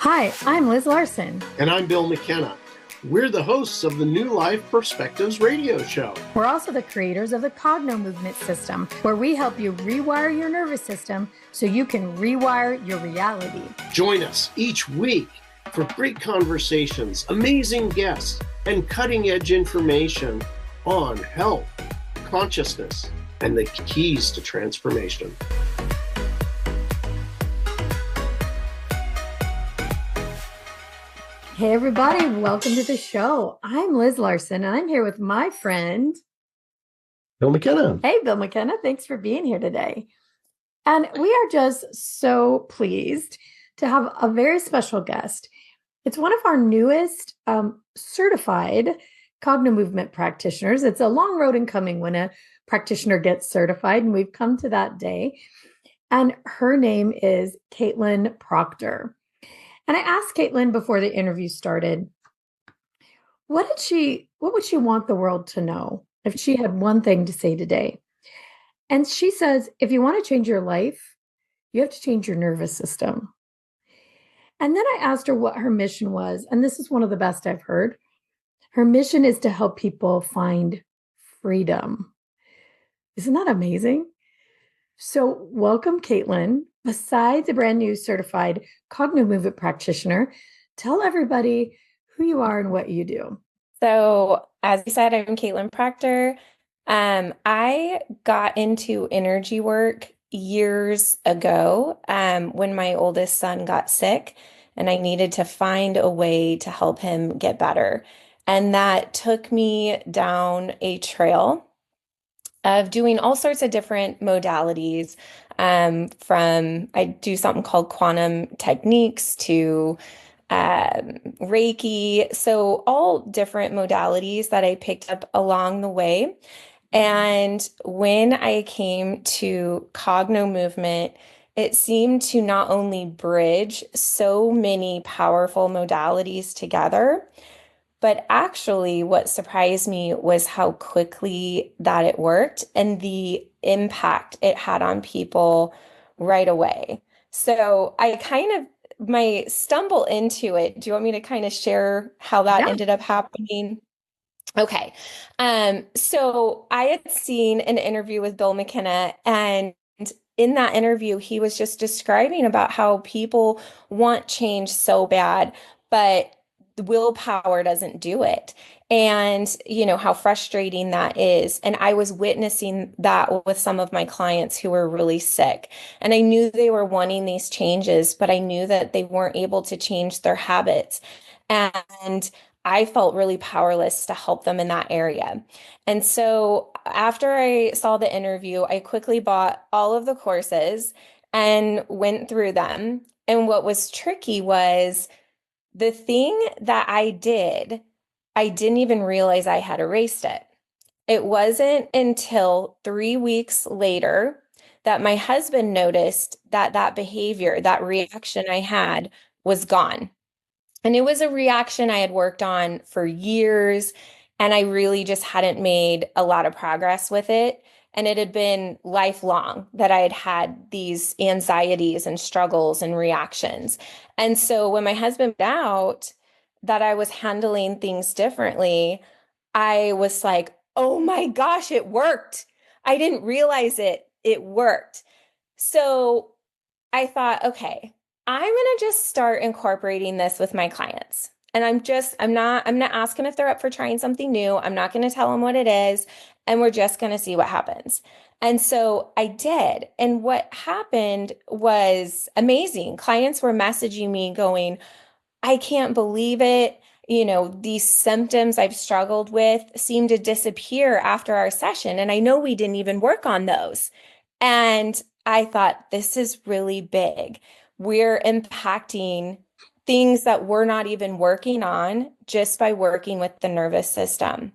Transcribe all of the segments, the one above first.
Hi, I'm Liz Larson. And I'm Bill McKenna. We're the hosts of the New Life Perspectives radio show. We're also the creators of the Cognomovement system, where we help you rewire your nervous system so you can rewire your reality. Join us each week for great conversations, amazing guests, and cutting-edge information on health, consciousness, and the keys to transformation. Hey, everybody. Welcome to the show. I'm Liz Larson, and I'm here with my friend, Bill McKenna. Hey, Bill McKenna. Thanks for being here today. And we are just so pleased to have a very special guest. It's one of our newest certified Cognomovement practitioners. It's a long road in coming when a practitioner gets certified, and we've come to that day. And her name is Caitlin Proctor. And I asked Caitlin before the interview started, what would she want the world to know if she had one thing to say today? And she says, if you want to change your life, you have to change your nervous system. And then I asked her what her mission was. And this is one of the best I've heard. Her mission is to help people find freedom. Isn't that amazing? So welcome, Caitlin. Besides a brand new certified Cognomovement practitioner, tell everybody who you are and what you do. So as you said, I'm Caitlin Proctor. I got into energy work years ago when my oldest son got sick and I needed to find a way to help him get better. And that took me down a trail of doing all sorts of different modalities, from I do something called quantum techniques to Reiki. So all different modalities that I picked up along the way. And when I came to Cognomovement, it seemed to not only bridge so many powerful modalities together, but actually, what surprised me was how quickly that it worked and the impact it had on people right away. So I stumble into it. Do you want me to kind of share how that ended up happening? Okay. So I had seen an interview with Bill McKenna, and in that interview, he was just describing about how people want change so bad, but the willpower doesn't do it. And, how frustrating that is. And I was witnessing that with some of my clients who were really sick. And I knew they were wanting these changes, but I knew that they weren't able to change their habits. And I felt really powerless to help them in that area. And so after I saw the interview, I quickly bought all of the courses and went through them. And what was tricky was the thing that I did, I didn't even realize I had erased it. It wasn't until 3 weeks later that my husband noticed that behavior, that reaction I had was gone. And it was a reaction I had worked on for years, and I really just hadn't made a lot of progress with it. And it had been lifelong that I had had these anxieties and struggles and reactions. And so when my husband found out that I was handling things differently, I was like, oh my gosh, it worked. I didn't realize it. It worked. So I thought, okay, I'm going to just start incorporating this with my clients. And I'm not asking if they're up for trying something new. I'm not going to tell them what it is. And we're just going to see what happens. And so I did. And what happened was amazing. Clients were messaging me going, I can't believe it. These symptoms I've struggled with seem to disappear after our session. And I know we didn't even work on those. And I thought, this is really big. We're impacting things that we're not even working on just by working with the nervous system.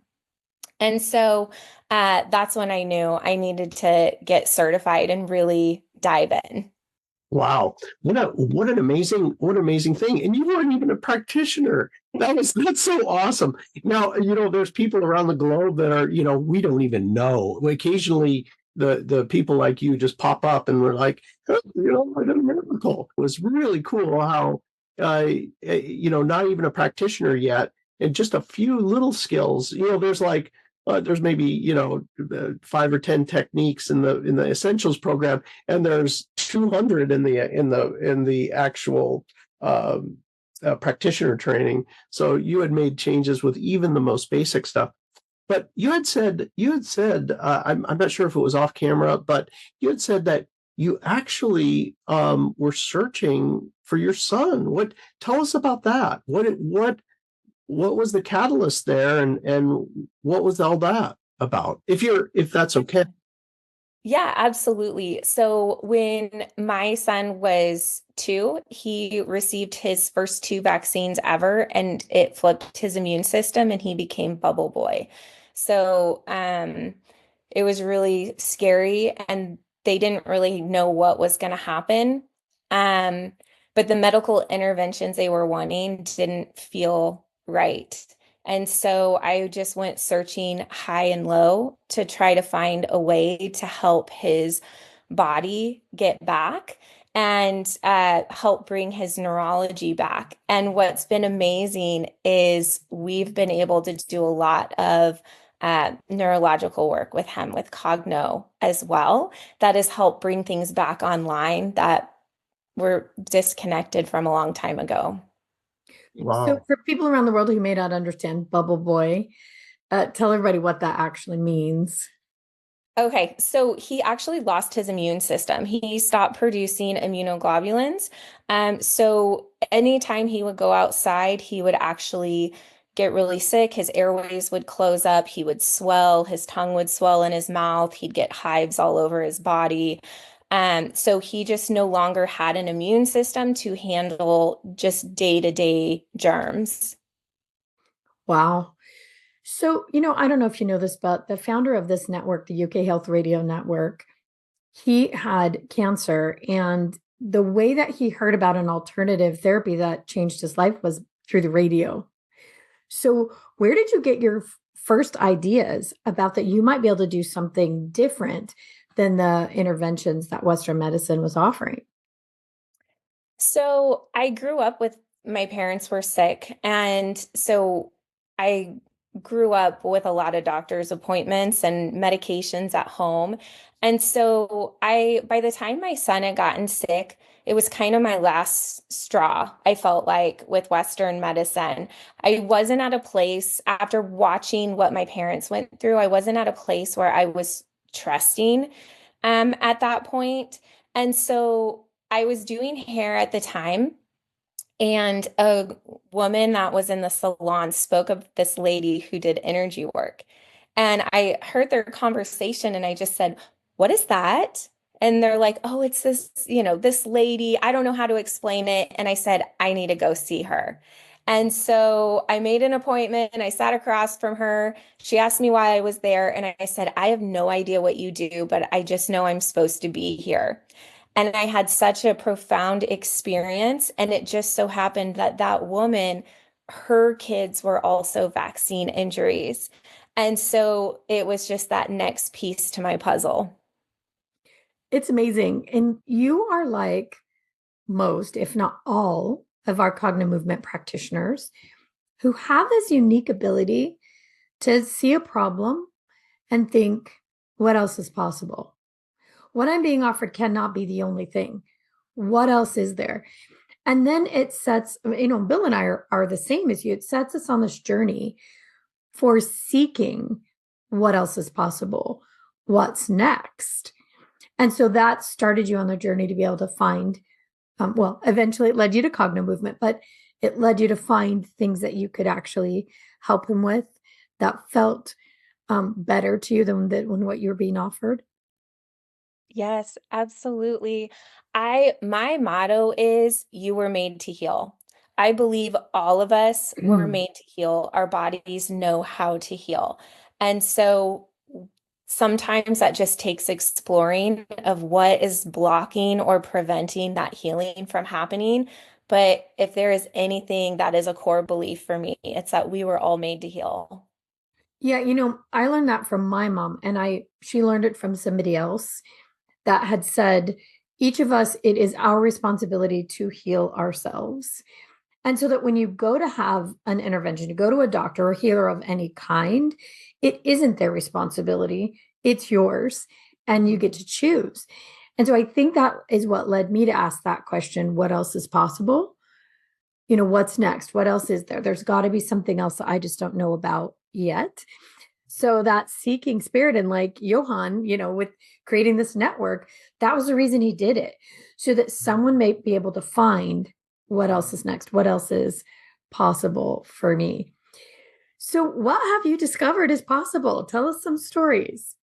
And so that's when I knew I needed to get certified and really dive in. Wow. What an amazing thing. And you weren't even a practitioner. That's so awesome. Now, there's people around the globe that are, we don't even know. Occasionally the people like you just pop up and we're like, oh, I did a miracle. It was really cool how not even a practitioner yet, and just a few little skills. There's like there's maybe 5 or 10 techniques in the essentials program, and there's 200 in the actual practitioner training. So you had made changes with even the most basic stuff. But you had said I'm not sure if it was off camera, but you had said that you actually were searching for your son. Tell us about that? What was the catalyst there, and what was all that about? If that's okay. Yeah, absolutely. So when my son was 2, he received his first 2 vaccines ever, and it flipped his immune system and he became bubble boy. So it was really scary, and they didn't really know what was going to happen. Um, but the medical interventions they were wanting didn't feel right. And so I just went searching high and low to try to find a way to help his body get back and help bring his neurology back. And what's been amazing is we've been able to do a lot of neurological work with him, with Cogno as well, that has helped bring things back online that were disconnected from a long time ago. Wow. So for people around the world who may not understand bubble boy, tell everybody what that actually means. Okay, so he actually lost his immune system. He stopped producing immunoglobulins. So anytime he would go outside, he would actually get really sick. His airways would close up. He would swell. His tongue would swell in his mouth. He'd get hives all over his body. So he just no longer had an immune system to handle just day-to-day germs. Wow. So, I don't know if you know this, but the founder of this network, the UK Health Radio Network, he had cancer. And the way that he heard about an alternative therapy that changed his life was through the radio. So, where did you get your first ideas about that you might be able to do something different than the interventions that Western medicine was offering? So I grew up with my parents were sick, and so I grew up with a lot of doctor's appointments and medications at home. And so by the time my son had gotten sick, it was kind of my last straw, I felt like, with Western medicine. I wasn't at a place after watching what my parents went through, I wasn't at a place where I was trusting at that point. And so I was doing hair at the time, and a woman that was in the salon spoke of this lady who did energy work. And I heard their conversation and I just said, "What is that?" And they're like, "Oh, it's this lady. I don't know how to explain it." And I said, "I need to go see her." And so I made an appointment and I sat across from her. She asked me why I was there. And I said, "I have no idea what you do, but I just know I'm supposed to be here." And I had such a profound experience. And it just so happened that that woman, her kids were also vaccine injuries. And so it was just that next piece to my puzzle. It's amazing. And you are like most, if not all, of our Cognomovement practitioners who have this unique ability to see a problem and think, what else is possible? What I'm being offered cannot be the only thing. What else is there? And then it sets, Bill and I are the same as you. It sets us on this journey for seeking what else is possible, what's next. And so that started you on the journey to be able to find, eventually it led you to Cognomovement, but it led you to find things that you could actually help him with that felt better to you than what you were being offered. Yes, absolutely. My motto is you were made to heal. I believe all of us were made to heal. Our bodies know how to heal. And so sometimes that just takes exploring of what is blocking or preventing that healing from happening. But if there is anything that is a core belief for me, it's that we were all made to heal. Yeah, I learned that from my mom, and she learned it from somebody else that had said, each of us, it is our responsibility to heal ourselves. And so that when you go to have an intervention, you go to a doctor or healer of any kind, it isn't their responsibility, it's yours, and you get to choose. And so I think that is what led me to ask that question, what else is possible? What's next? What else is there? There's got to be something else that I just don't know about yet. So that seeking spirit, and like Johan, with creating this network, that was the reason he did it, so that someone may be able to find what else is next, what else is possible for me. So what have you discovered is possible? Tell us some stories.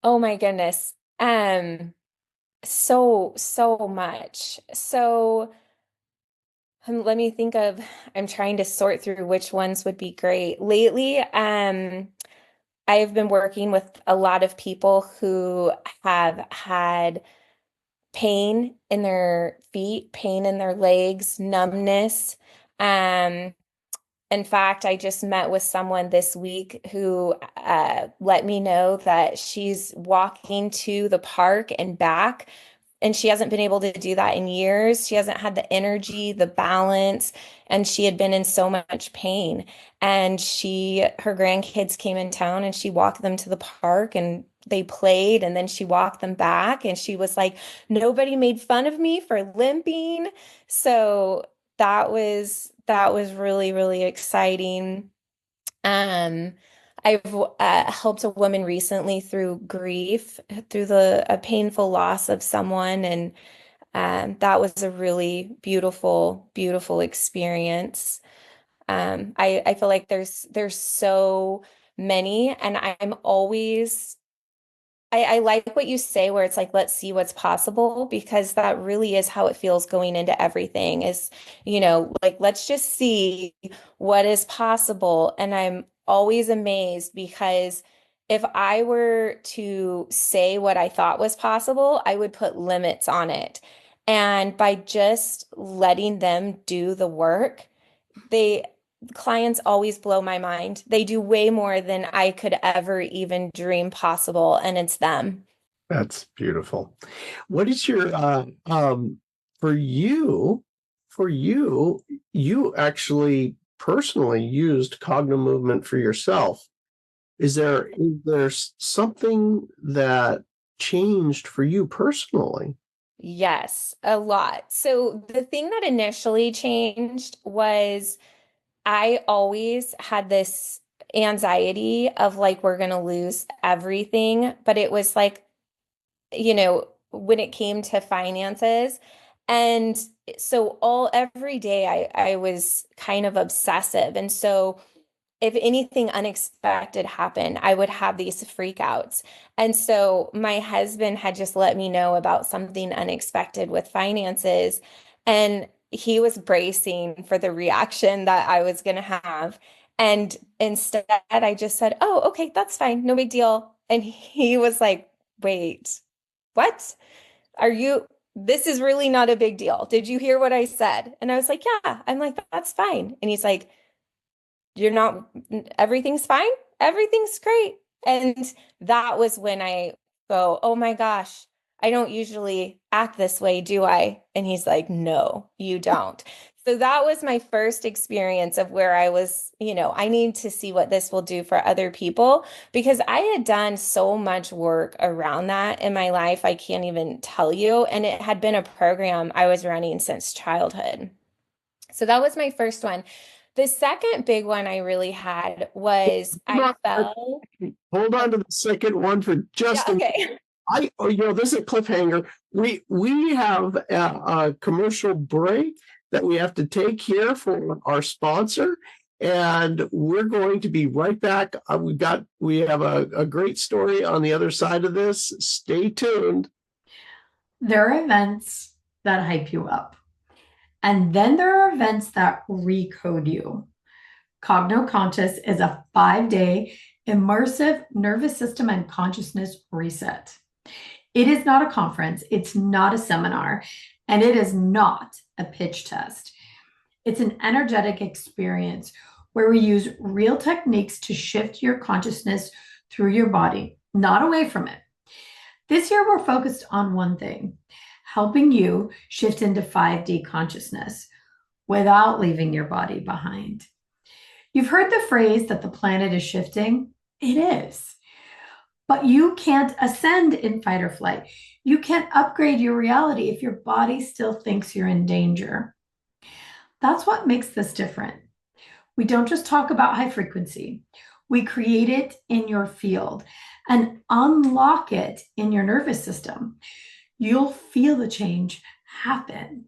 Oh my goodness. So much. So let me think of, I'm trying to sort through which ones would be great. Lately, I've been working with a lot of people who have had pain in their feet, pain in their legs, numbness. Um, in fact, I just met with someone this week who let me know that she's walking to the park and back, and she hasn't been able to do that in years. She hasn't had the energy, the balance, and she had been in so much pain. And her grandkids came in town and she walked them to the park and they played, and then she walked them back and she was like, nobody made fun of me for limping. So that was really, really exciting. Um, I've helped a woman recently through grief, through a painful loss of someone, and that was a really beautiful, beautiful experience. I feel like there's so many, and I'm always I like what you say where it's like, let's see what's possible, because that really is how it feels going into everything is, like, let's just see what is possible. And I'm always amazed because if I were to say what I thought was possible, I would put limits on it. And by just letting them do the work, they clients always blow my mind. They do way more than I could ever even dream possible, and it's them. That's beautiful. What is your for you, you actually personally used Cognitive Movement for yourself. Is there something that changed for you personally? Yes, a lot. So the thing that initially changed was I always had this anxiety of like, we're going to lose everything. But it was like, when it came to finances. And so every day I was kind of obsessive. And so if anything unexpected happened, I would have these freakouts. And so my husband had just let me know about something unexpected with finances, and he was bracing for the reaction that I was going to have. And instead, I just said, "Oh, okay, that's fine. No big deal." And he was like, "Wait, what? Are you? This is really not a big deal. Did you hear what I said?" And I was like, "Yeah." I'm like, "That's fine." And he's like, you're not, everything's fine, everything's great. And that was when I go, oh my gosh, I don't usually act this way, do I? And he's like, no, you don't. So that was my first experience of where I was, I need to see what this will do for other people, because I had done so much work around that in my life, I can't even tell you. And it had been a program I was running since childhood. So that was my first one. The second big one I really had was I fell. Hold on Oh, to the second one for yeah, just a minute. okay. This is a cliffhanger. We have a commercial break that we have to take here for our sponsor, and we're going to be right back. We have a great story on the other side of this. Stay tuned. There are events that hype you up, and then there are events that recode you. CognoConscious is a 5-day immersive nervous system and consciousness reset. It is not a conference, it's not a seminar, and it is not a pitch test. It's an energetic experience where we use real techniques to shift your consciousness through your body, not away from it. This year, we're focused on one thing: helping you shift into 5D consciousness. without leaving your body behind. You've heard the phrase that the planet is shifting. It is. But you can't ascend in fight or flight. You can't upgrade your reality if your body still thinks you're in danger. That's what makes this different. We don't just talk about high frequency. We create it in your field and unlock it in your nervous system. You'll feel the change happen.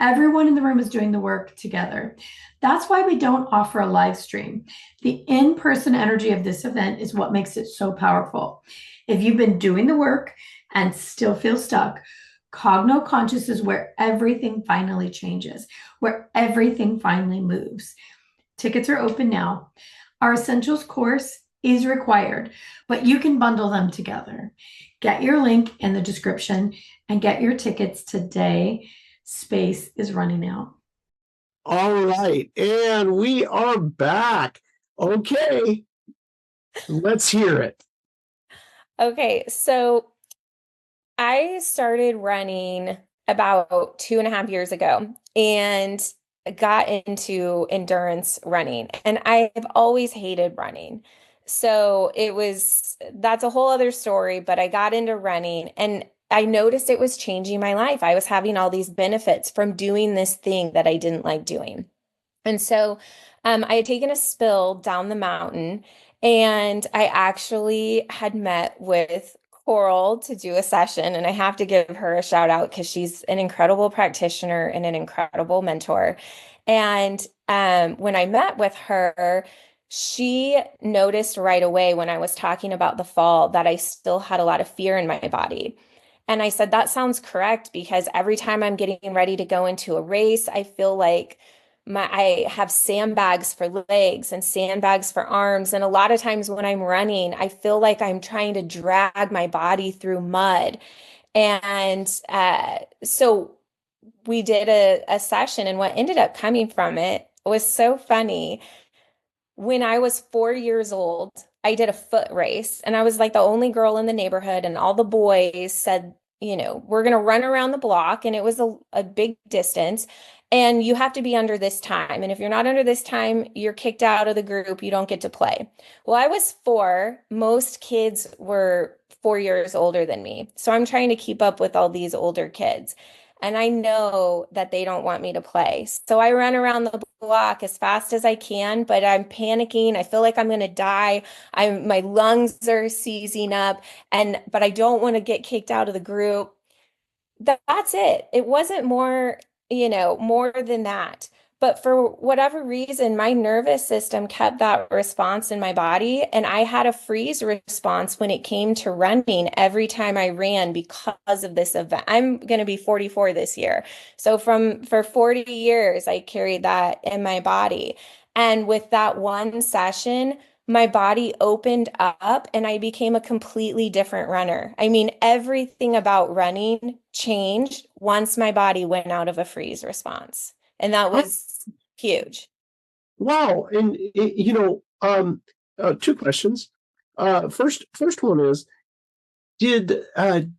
Everyone in the room is doing the work together. That's why we don't offer a live stream. The in-person energy of this event is what makes it so powerful. If you've been doing the work and still feel stuck, Cogno Conscious is where everything finally changes, where everything finally moves. Tickets are open now. Our Essentials course is required, but you can bundle them together. Get your link in the description and get your tickets today. Space is running out. All right. And we are back. Okay. Let's hear it. Okay, so I started running about 2.5 years ago and got into endurance running. And I've always hated running. So that's a whole other story, but I got into running and I noticed it was changing my life. I was having all these benefits from doing this thing that I didn't like doing. And so I had taken a spill down the mountain and I actually had met with Coral to do a session. And I have to give her a shout out because she's an incredible practitioner and an incredible mentor. And when I met with her, she noticed right away when I was talking about the fall that I still had a lot of fear in my body. And I said, that sounds correct because every time I'm getting ready to go into a race, I feel like I have sandbags for legs and sandbags for arms. And a lot of times when I'm running, I feel like I'm trying to drag my body through mud. And so we did a session, and what ended up coming from it was so funny. When I was 4 years old, I did a foot race, and I was like the only girl in the neighborhood, and all the boys said, we're going to run around the block, and it was a big distance, and you have to be under this time. And if you're not under this time, you're kicked out of the group. You don't get to play. Well, I was 4. Most kids were 4 years older than me. So I'm trying to keep up with all these older kids. And I know that they don't want me to play. So I run around the block as fast as I can, but I'm panicking. I feel like I'm going to die. My lungs are seizing up, but I don't want to get kicked out of the group. That's it. It wasn't more than that. But for whatever reason, my nervous system kept that response in my body, and I had a freeze response when it came to running every time I ran because of this event. I'm going to be 44 this year. So for 40 years, I carried that in my body. And with that one session, my body opened up and I became a completely different runner. I mean, everything about running changed once my body went out of a freeze response. And that was huge. Wow. And, 2 questions. First one is, did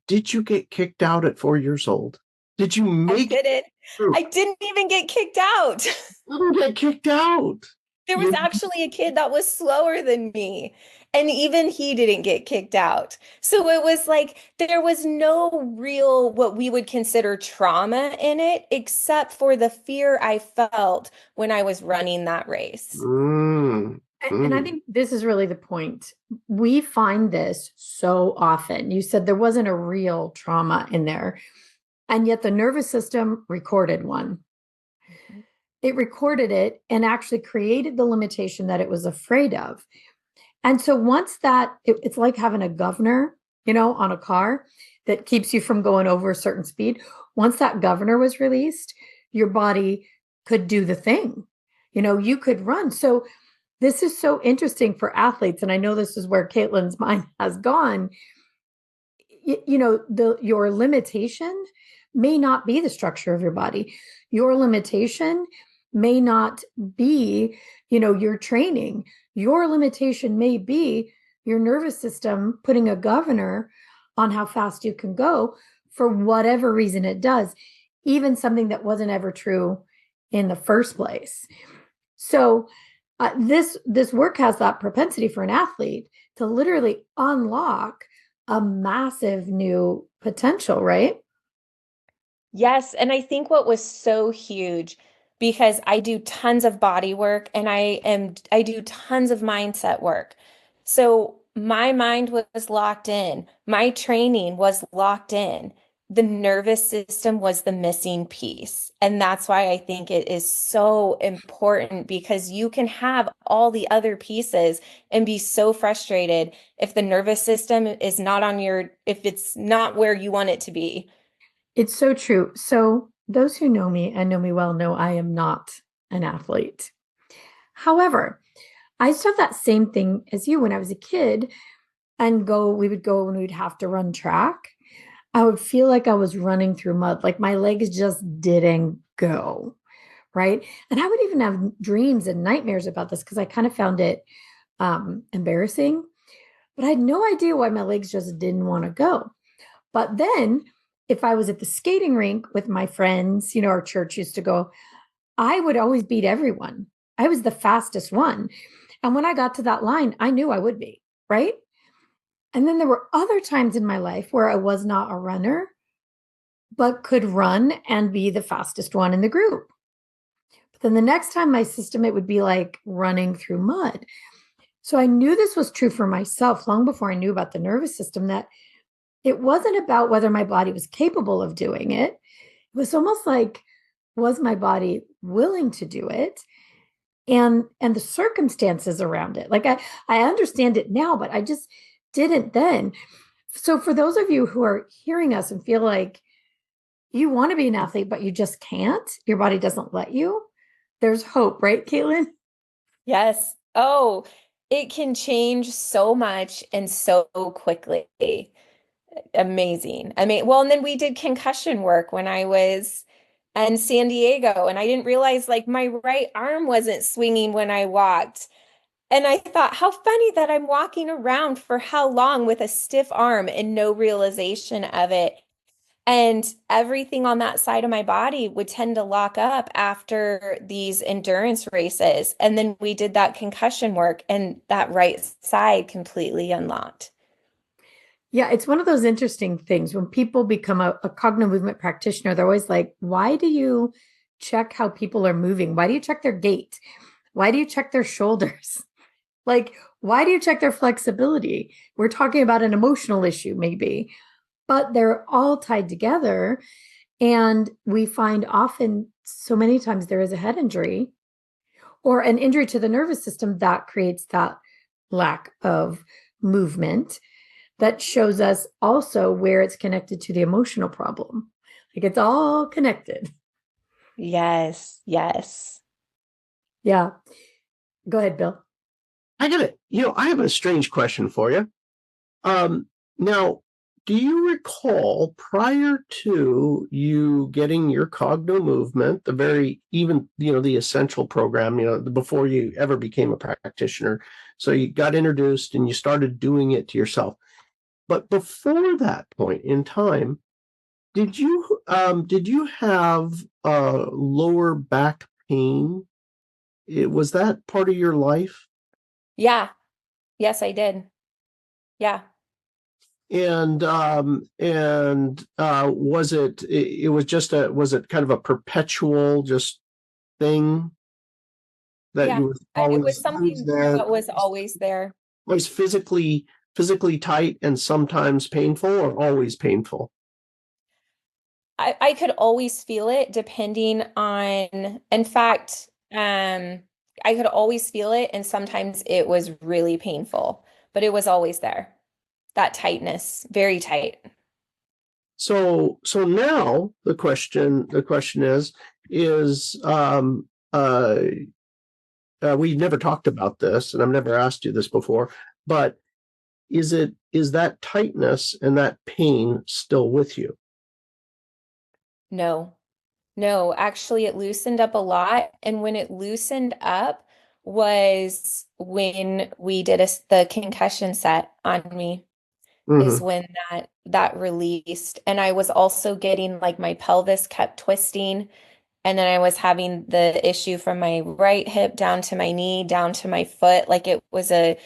you get kicked out at 4 years old? Did you make it? I didn't even get kicked out. You didn't get kicked out. There was actually a kid that was slower than me, and even he didn't get kicked out. So it was like there was no real what we would consider trauma in it, except for the fear I felt when I was running that race. And I think this is really the point. We find this so often. You said there wasn't a real trauma in there, and yet the nervous system recorded one. It recorded it and actually created the limitation that it was afraid of. And so once it's like having a governor, on a car that keeps you from going over a certain speed. Once that governor was released, your body could do the thing. You could run. So this is so interesting for athletes. And I know this is where Caitlin's mind has gone. Your limitation may not be the structure of your body. Your limitation may not be, your training. Your limitation may be your nervous system putting a governor on how fast you can go for whatever reason it does, even something that wasn't ever true in the first place. So this work has that propensity for an athlete to literally unlock a massive new potential, right? Yes, and I think what was so huge, because I do tons of body work and I do tons of mindset work. So my mind was locked in. My training was locked in. The nervous system was the missing piece. And that's why I think it is so important, because you can have all the other pieces and be so frustrated if the nervous system is not if it's not where you want it to be. It's so true. So those who know me and know me well know I am not an athlete. However, I used to have that same thing as you when I was a kid and we would go when we'd have to run track. I would feel like I was running through mud, like my legs just didn't go. Right. And I would even have dreams and nightmares about this because I kind of found it embarrassing, but I had no idea why my legs just didn't want to go. But then if I was at the skating rink with my friends, our church used to go, I would always beat everyone. I was the fastest one. And when I got to that line, I knew I would be, right? And then there were other times in my life where I was not a runner, but could run and be the fastest one in the group. But then the next time my system, it would be like running through mud. So I knew this was true for myself long before I knew about the nervous system, that it wasn't about whether my body was capable of doing it. It was almost like, was my body willing to do it? And the circumstances around it. Like I understand it now, but I just didn't then. So for those of you who are hearing us and feel like you want to be an athlete, but you just can't, your body doesn't let you, there's hope, right, Caitlin? Yes. Oh, it can change so much and so quickly. Amazing. I mean, well, and then we did concussion work when I was in San Diego, and I didn't realize like my right arm wasn't swinging when I walked. And I thought, how funny that I'm walking around for how long with a stiff arm and no realization of it. And everything on that side of my body would tend to lock up after these endurance races. And then we did that concussion work, and that right side completely unlocked. Yeah, it's one of those interesting things. When people become a cognitive practitioner, they're always like, why do you check how people are moving? Why do you check their gait? Why do you check their shoulders? Like, why do you check their flexibility? We're talking about an emotional issue, maybe, but they're all tied together. And we find often, so many times, there is a head injury or an injury to the nervous system that creates that lack of movement, that shows us also where it's connected to the emotional problem. Like it's all connected. Yes, yes. Yeah. Go ahead, Bill. I got it. I have a strange question for you. Now, do you recall prior to you getting your Cognomovement, the essential program, before you ever became a practitioner, so you got introduced and you started doing it to yourself. But before that point in time, did you have lower back pain? Was that part of your life? Yeah. Yes, I did. Yeah. And was it was it kind of a perpetual just thing that Yeah. you was It always was something there, that was always there. always physically tight and sometimes painful, or always painful? I could always feel it depending on, in fact, I could always feel it, and sometimes it was really painful, but it was always there. That tightness, very tight. So now the question is we've never talked about this, and I've never asked you this before, but is that tightness and that pain still with you? No, no, actually, it loosened up a lot. And when it loosened up was when we did the concussion set on me, is Mm-hmm. when that released. And I was also getting like my pelvis kept twisting. And then I was having the issue from my right hip down to my knee, down to my foot. Like it was a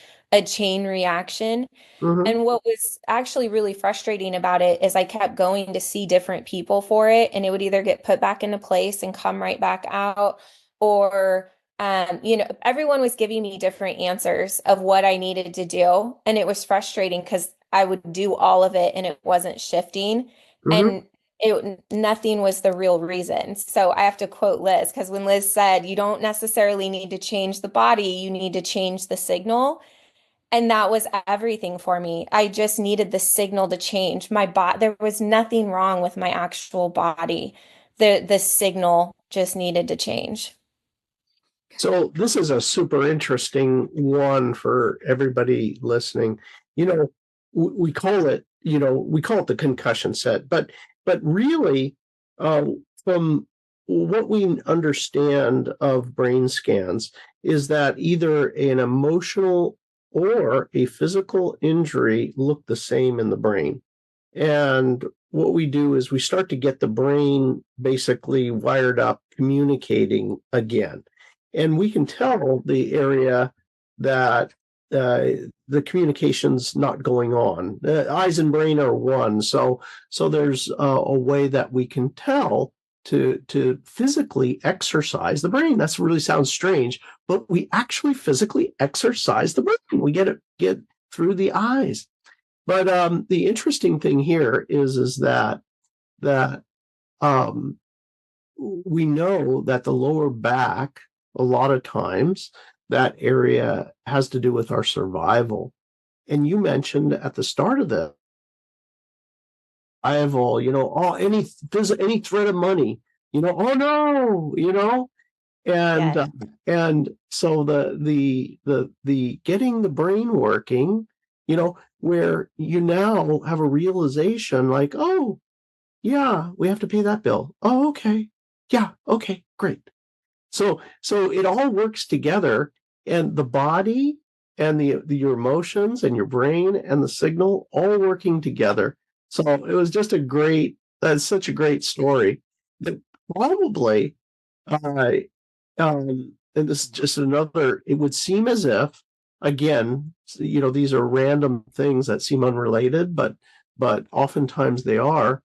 chain reaction. Hmm. And what was actually really frustrating about it is I kept going to see different people for it, and it would either get put back into place and come right back out, or everyone was giving me different answers of what I needed to do. And it was frustrating because I would do all of it and it wasn't shifting. Hmm. And nothing was the real reason. So I have to quote Liz, because when Liz said, you don't necessarily need to change the body, you need to change the signal. And that was everything for me. I just needed the signal to change. My body, there was nothing wrong with my actual body. The signal just needed to change. So this is a super interesting one for everybody listening. We call it, we call it the concussion set, but really, from what we understand of brain scans is that either an emotional or a physical injury look the same in the brain. And what we do is we start to get the brain basically wired up, communicating again. And we can tell the area that the communication's not going on. Eyes and brain are one. So there's a way that we can tell to physically exercise the brain. That really sounds strange, but we actually physically exercise the brain. We get through the eyes. But the interesting thing here is that we know that the lower back, a lot of times, that area has to do with our survival. And you mentioned at the start of the survival, any threat of money, oh no, and Yes. and so the getting the brain working, where you now have a realization like, oh yeah, we have to pay that bill. Oh, okay. Yeah, okay, great. So it all works together, and the body and your emotions and your brain and the signal all working together. So it was just that's such a great story that probably, uh, and this is just another, it would seem as if, again, these are random things that seem unrelated, but oftentimes they are.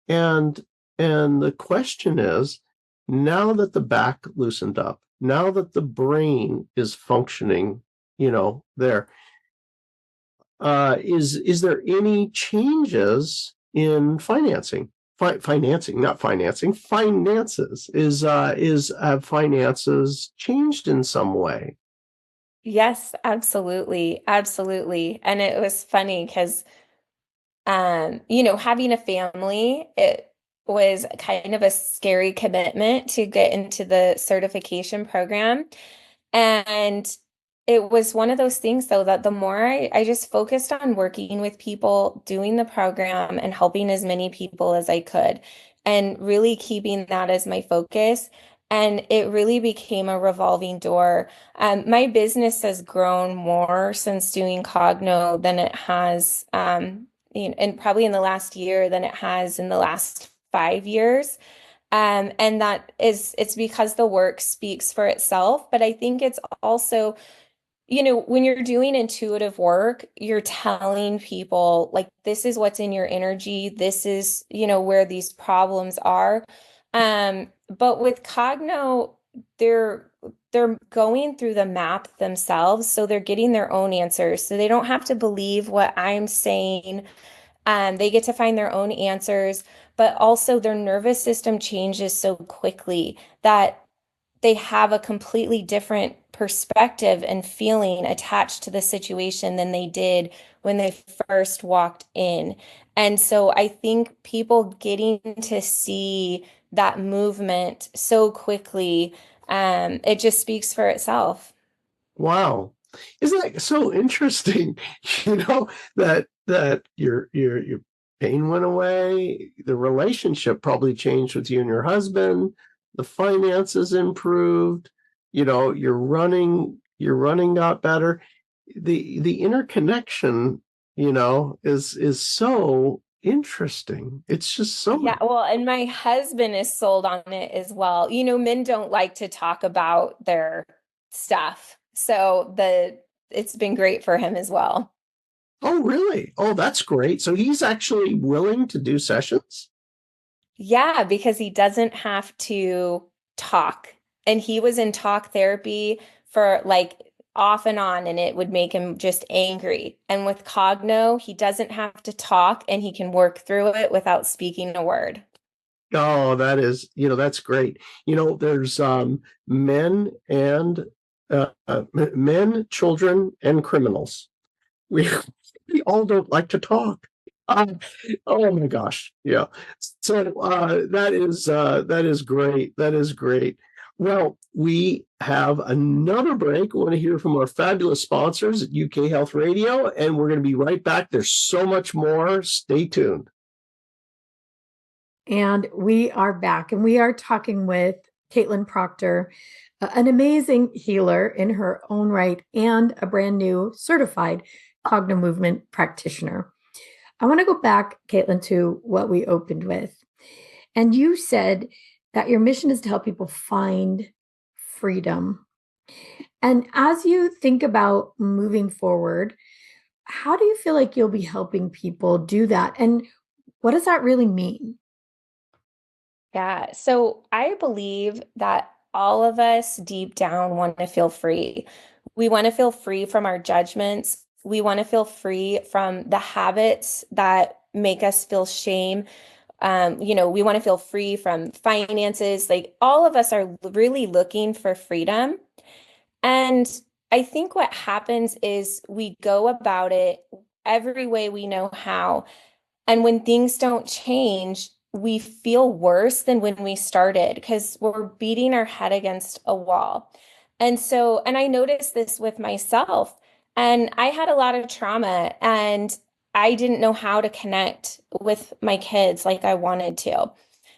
And the question is, now that the back loosened up, now that the brain is functioning, there, is there any changes in financing? Financing, not financing, finances. Have finances changed in some way? Yes, absolutely. Absolutely. And it was funny because having a family, it was kind of a scary commitment to get into the certification program. And it was one of those things, though, that the more I just focused on working with people, doing the program, and helping as many people as I could, and really keeping that as my focus. And it really became a revolving door. My business has grown more since doing Cogno than it has, and probably in the last year than it has in the last 5 years. And it's because the work speaks for itself. But I think it's also, when you're doing intuitive work, you're telling people, like, this is what's in your energy. This is, where these problems are. But with Cogno, they're they're going through the map themselves, so they're getting their own answers. So they don't have to believe what I'm saying. They get to find their own answers, but also their nervous system changes so quickly that they have a completely different perspective and feeling attached to the situation than they did when they first walked in. And so I think people getting to see that movement so quickly, it just speaks for itself. Wow. Isn't that so interesting? That your pain went away, the relationship probably changed with you and your husband, the finances improved, your running got better. The interconnection, is so Interesting. It's just so Yeah, well, and my husband is sold on it as well. Men don't like to talk about their stuff. So it's been great for him as well. Oh, really? Oh, that's great. So he's actually willing to do sessions? Yeah, because he doesn't have to talk. And he was in talk therapy for like off and on, and it would make him just angry. And with Cogno, he doesn't have to talk and he can work through it without speaking a word. Oh, that is, that's great. There's men and men, children, and criminals. We we all don't like to talk. Oh my gosh, yeah. So that is great. That is great. Well, we have another break. We want to hear from our fabulous sponsors at UK Health Radio, and we're going to be right back. There's so much more. Stay tuned. And we are back, and we are talking with Caitlin Proctor, an amazing healer in her own right and a brand new certified Cognomovement practitioner. I want to go back, Caitlin, to what we opened with. And you said that your mission is to help people find freedom. And as you think about moving forward, how do you feel like you'll be helping people do that? And what does that really mean? Yeah, so I believe that all of us deep down want to feel free. We want to feel free from our judgments. We want to feel free from the habits that make us feel shame. We want to feel free from finances. Like all of us are really looking for freedom. And I think what happens is we go about it every way we know how. And when things don't change, we feel worse than when we started because we're beating our head against a wall. And I noticed this with myself, and I had a lot of trauma, and I didn't know how to connect with my kids like I wanted to.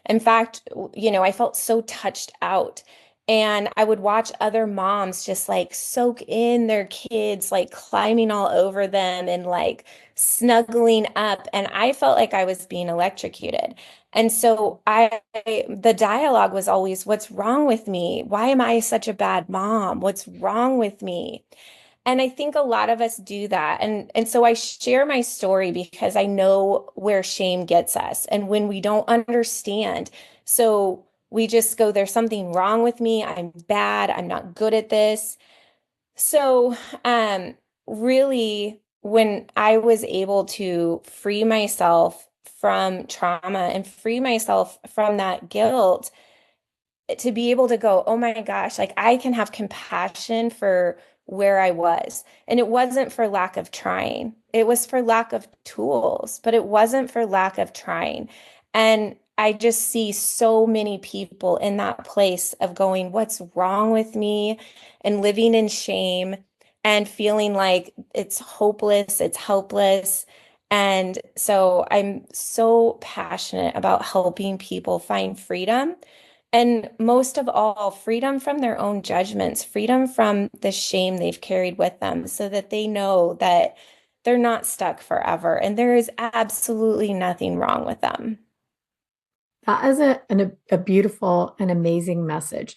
In fact, I felt so touched out. And I would watch other moms just like soak in their kids, like climbing all over them and like snuggling up. And I felt like I was being electrocuted. And so the dialogue was always, what's wrong with me? Why am I such a bad mom? What's wrong with me? And I think a lot of us do that. And so I share my story because I know where shame gets us. And when we don't understand, so we just go, there's something wrong with me. I'm bad. I'm not good at this. So, really, when I was able to free myself from trauma and free myself from that guilt, to be able to go, oh my gosh, like I can have compassion for where I was. And it wasn't for lack of trying. It was for lack of tools, but it wasn't for lack of trying. And I just see so many people in that place of going, what's wrong with me? And living in shame and feeling like it's hopeless, it's helpless. And so I'm so passionate about helping people find freedom. And most of all, freedom from their own judgments, freedom from the shame they've carried with them, so that they know that they're not stuck forever and there is absolutely nothing wrong with them. That is a beautiful and amazing message.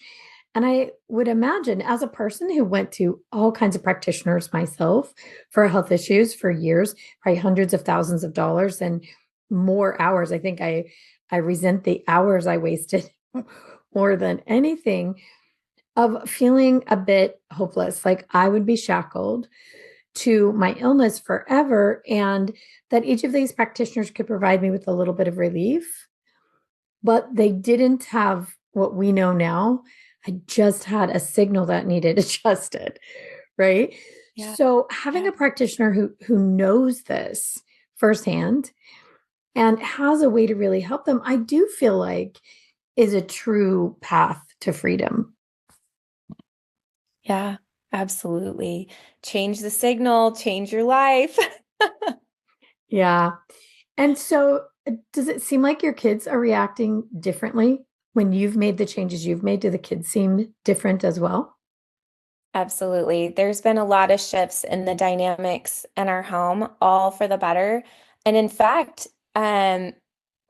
And I would imagine, as a person who went to all kinds of practitioners myself for health issues for years, probably hundreds of thousands of dollars and more hours. I think I resent the hours I wasted more than anything, of feeling a bit hopeless, like I would be shackled to my illness forever, and that each of these practitioners could provide me with a little bit of relief, but they didn't have what we know now. I just had a signal that needed adjusted, right? Yeah. So having Yeah. a practitioner who knows this firsthand and has a way to really help them, I do feel like is a true path to freedom. Yeah, absolutely. Change the signal, change your life. Yeah. And so does it seem like your kids are reacting differently when you've made the changes you've made? Do the kids seem different as well? Absolutely. There's been a lot of shifts in the dynamics in our home, all for the better. And in fact, um,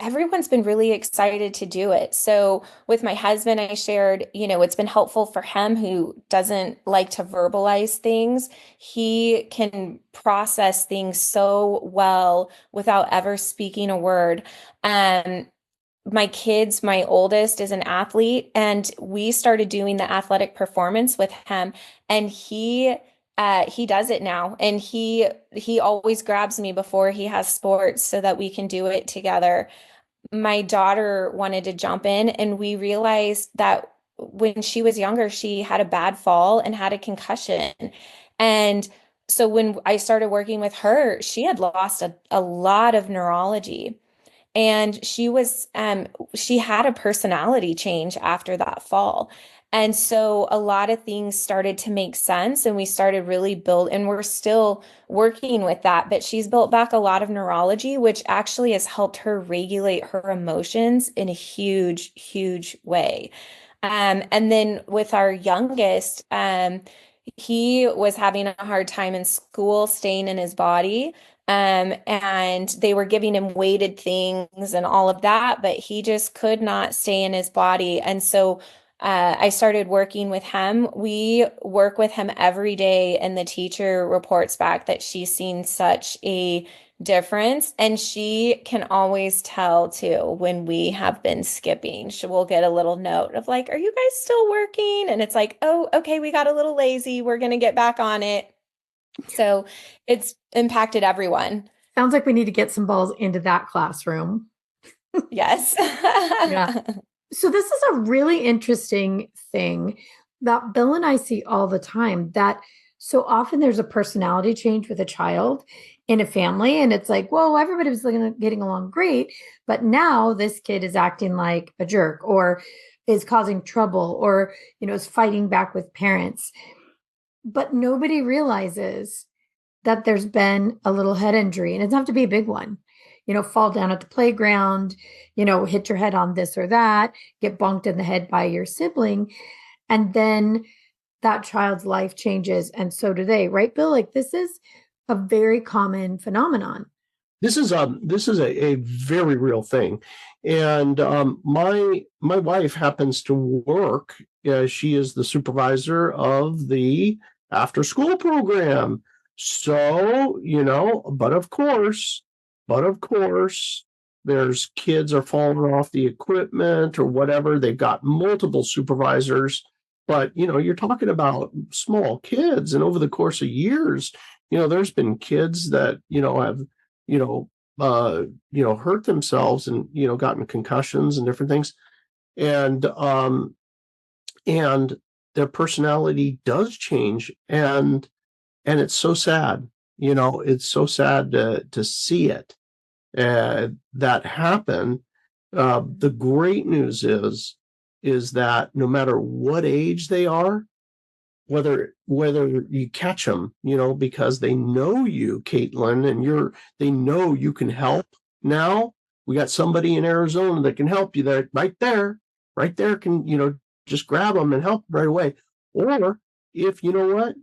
everyone's been really excited to do it. So with my husband, I shared, it's been helpful for him who doesn't like to verbalize things. He can process things so well without ever speaking a word. Um, my kids, my oldest is an athlete, and we started doing the athletic performance with him, and he does it now, and he always grabs me before he has sports so that we can do it together. My daughter wanted to jump in, and we realized that when she was younger, she had a bad fall and had a concussion. And so when I started working with her, she had lost a lot of neurology. And she had a personality change after that fall. And so a lot of things started to make sense, and we started really and we're still working with that, but she's built back a lot of neurology, which actually has helped her regulate her emotions in a huge, huge way. And then with our youngest, he was having a hard time in school staying in his body. And they were giving him weighted things and all of that, but he just could not stay in his body. And so I started working with him. We work with him every day, and the teacher reports back that she's seen such a difference. And she can always tell too when we have been skipping. She will get a little note of like, "Are you guys still working?" And it's like, "Oh, okay, we got a little lazy. We're going to get back on it." So it's impacted everyone. Sounds like we need to get some balls into that classroom. Yes. Yeah. So this is a really interesting thing that Bill and I see all the time, that so often there's a personality change with a child in a family. And it's like, whoa, everybody was getting along great. But now this kid is acting like a jerk, or is causing trouble, or, is fighting back with parents. But nobody realizes that there's been a little head injury, and it doesn't have to be a big one. Fall down at the playground, hit your head on this or that, get bonked in the head by your sibling. And then that child's life changes, and so do they, right, Bill? Like, this is a very common phenomenon. This is a very real thing. And my wife happens to work. She is the supervisor of the after school program. So, but of course, there's kids are falling off the equipment or whatever. They've got multiple supervisors, but you're talking about small kids, and over the course of years, there's been kids that have hurt themselves and gotten concussions and different things, and their personality does change, and it's so sad. It's so sad to see it that happen. The great news is that no matter what age they are, whether you catch them, because they know you, Caitlin, and they know you can help. Now we got somebody in Arizona that can help you there, right there can, just grab them and help right away. Or if what,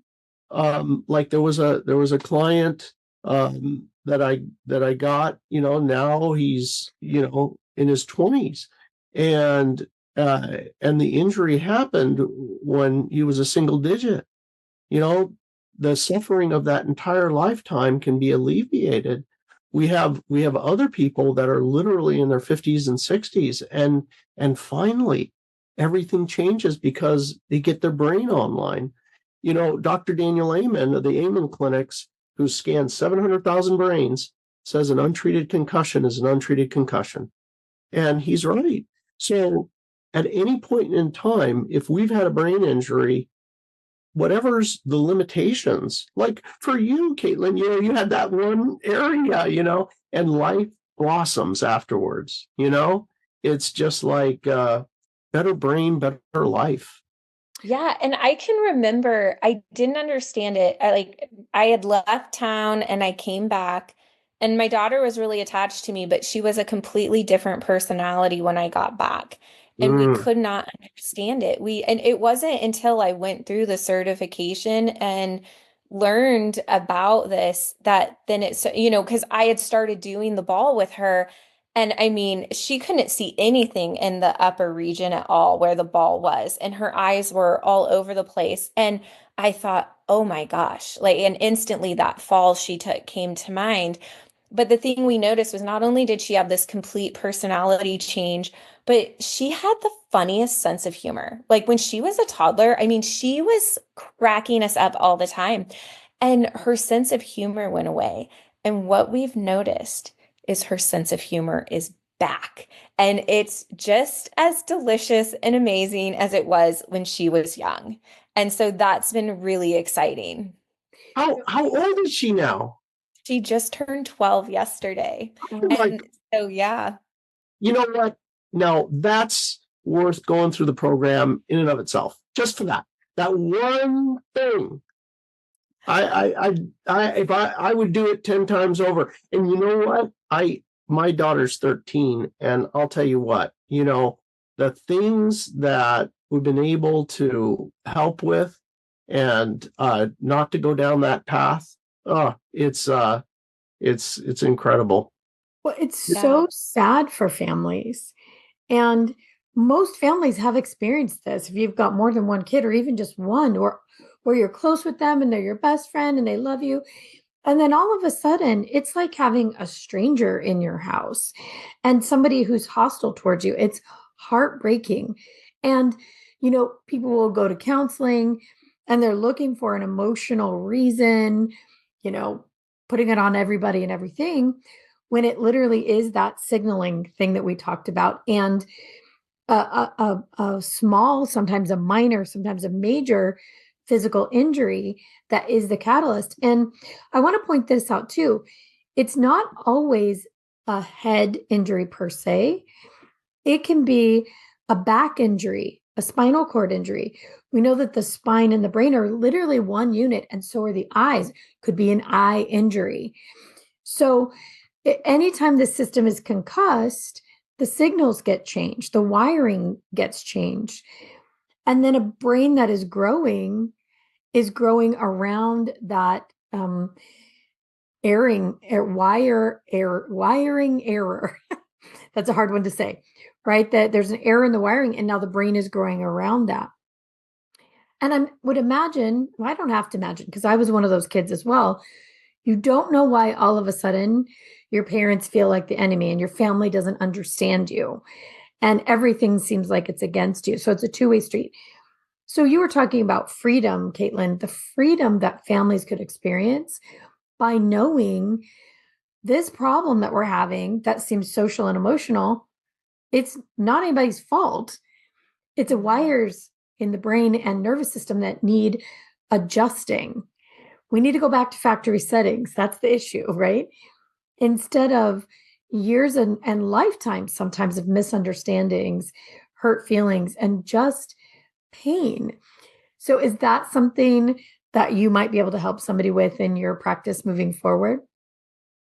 like there was a client that I got, now he's in his 20s, and the injury happened when he was a single digit. The suffering of that entire lifetime can be alleviated. We have other people that are literally in their 50s and 60s, and finally everything changes because they get their brain online. Dr. Daniel Amen of the Amen Clinics, who scanned 700,000 brains, says an untreated concussion is an untreated concussion. And he's right. So at any point in time, if we've had a brain injury, whatever's the limitations, like for you, Caitlin, you had that one area, and life blossoms afterwards. It's just like better brain, better life. Yeah, and I can remember I didn't understand it. I had left town and I came back, and my daughter was really attached to me, but she was a completely different personality when I got back. And we could not understand it. And it wasn't until I went through the certification and learned about this, that then it's, because I had started doing the ball with her. And I mean, she couldn't see anything in the upper region at all where the ball was, and her eyes were all over the place. And I thought, oh my gosh, like, and instantly that fall she took came to mind. But the thing we noticed was not only did she have this complete personality change, but she had the funniest sense of humor. Like when she was a toddler, I mean, she was cracking us up all the time. And her sense of humor went away. And what we've noticed is her sense of humor is back. And it's just as delicious and amazing as it was when she was young. And so that's been really exciting. How old is she now? She just turned 12 yesterday. Oh my, And so, yeah. you know what? Now that's worth going through the program in and of itself, just for that. That one thing. I would do it 10 times over. And you know what? My daughter's 13, and I'll tell you what, the things that we've been able to help with and not to go down that path, it's incredible. Well, it's Yeah. so sad for families. And most families have experienced this. If you've got more than one kid or even just one, or where you're close with them and they're your best friend and they love you. And then all of a sudden, it's like having a stranger in your house and somebody who's hostile towards you. It's heartbreaking. And, people will go to counseling and they're looking for an emotional reason, you know, putting it on everybody and everything, when it literally is that signaling thing that we talked about. And a small, sometimes a minor, sometimes a major physical injury that is the catalyst. And I want to point this out too. It's not always a head injury per se. It can be a back injury, a spinal cord injury. We know that the spine and the brain are literally one unit, and so are the eyes. Could be an eye injury. So anytime the system is concussed, the signals get changed, the wiring gets changed. And then a brain that is growing around that wiring error. That's a hard one to say, right? That there's an error in the wiring, and now the brain is growing around that. And I would imagine, well, I don't have to imagine because I was one of those kids as well. You don't know why all of a sudden your parents feel like the enemy and your family doesn't understand you and everything seems like it's against you. So it's a two-way street. So you were talking about freedom, Caitlin, the freedom that families could experience by knowing this problem that we're having that seems social and emotional. It's not anybody's fault. It's a wires in the brain and nervous system that need adjusting. We need to go back to factory settings. That's the issue, right? Instead of years and lifetimes sometimes of misunderstandings, hurt feelings, and just pain. So is that something that you might be able to help somebody with in your practice moving forward?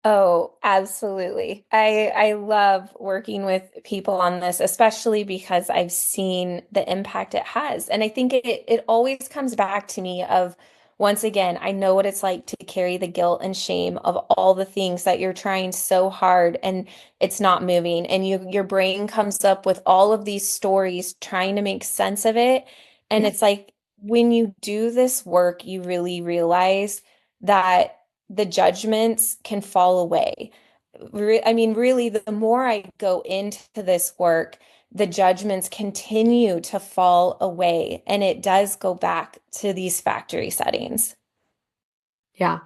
Oh, absolutely. I love working with people on this, especially because I've seen the impact it has. And I think it always comes back to me of, once again, I know what it's like to carry the guilt and shame of all the things that you're trying so hard and it's not moving. And your brain comes up with all of these stories trying to make sense of it. And Yeah. it's like when you do this work, you really realize that the judgments can fall away. I mean, really, the more I go into this work, the judgments continue to fall away, and it does go back to these factory settings. Yeah.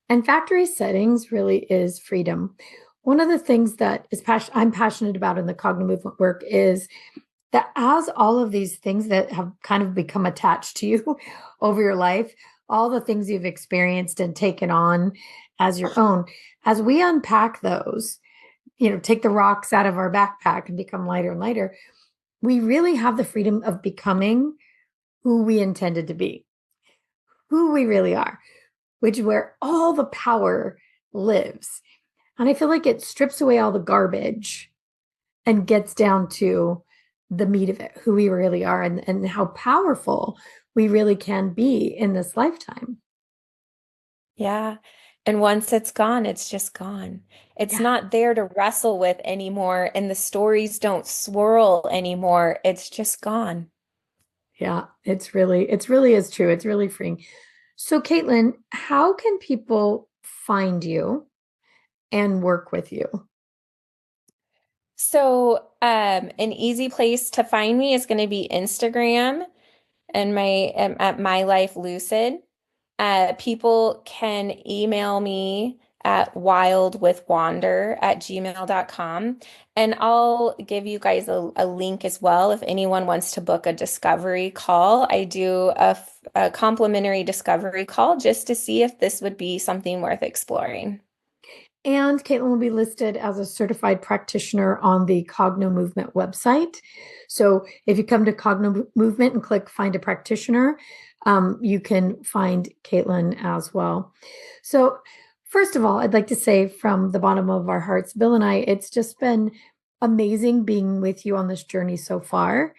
And factory settings really is freedom. One of the things that I'm passionate about in the Cognomovement work is that as all of these things that have kind of become attached to you over your life, all the things you've experienced and taken on as your own, as we unpack those, take the rocks out of our backpack and become lighter and lighter, we really have the freedom of becoming who we intended to be, who we really are, which is where all the power lives. And I feel like it strips away all the garbage and gets down to the meat of it, who we really are and how powerful we really can be in this lifetime. Yeah. And once it's gone, it's just gone. It's Yeah. not there to wrestle with anymore, and the stories don't swirl anymore. It's just gone. Yeah. It's really is true. It's really freeing. So, Caitlin, how can people find you and work with you? So, an easy place to find me is going to be Instagram and at My Life Lucid. People can email me at wildwithwander@gmail.com. And I'll give you guys a link as well if anyone wants to book a discovery call. I do a complimentary discovery call just to see if this would be something worth exploring. And Caitlin will be listed as a certified practitioner on the Cognomovement website. So if you come to Cognomovement and click Find a Practitioner, you can find Caitlin as well. So first of all, I'd like to say from the bottom of our hearts, Bill and I, it's just been amazing being with you on this journey so far.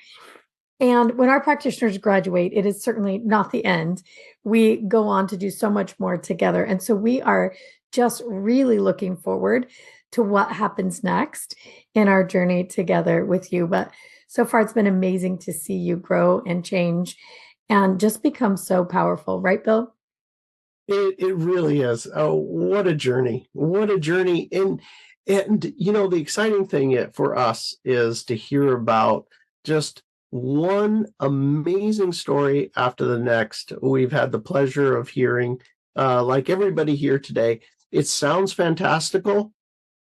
And when our practitioners graduate, it is certainly not the end. We go on to do so much more together. And so we are just really looking forward to what happens next in our journey together with you. But so far, it's been amazing to see you grow and change and just become so powerful. Right, Bill? It really is. Oh, what a journey. What a journey. And the exciting thing for us is to hear about just one amazing story after the next. We've had the pleasure of hearing, like everybody here today, it sounds fantastical,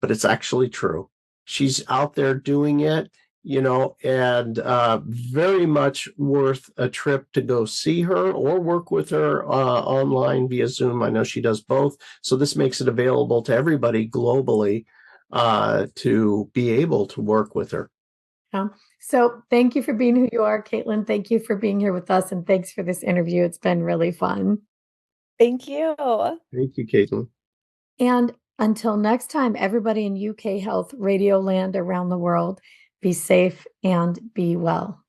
but it's actually true. She's out there doing it, and very much worth a trip to go see her or work with her online via Zoom. I know she does both. So this makes it available to everybody globally to be able to work with her. So thank you for being who you are, Caitlin. Thank you for being here with us. And thanks for this interview. It's been really fun. Thank you. Thank you, Caitlin. And until next time, everybody in UK Health Radio Land around the world, be safe and be well.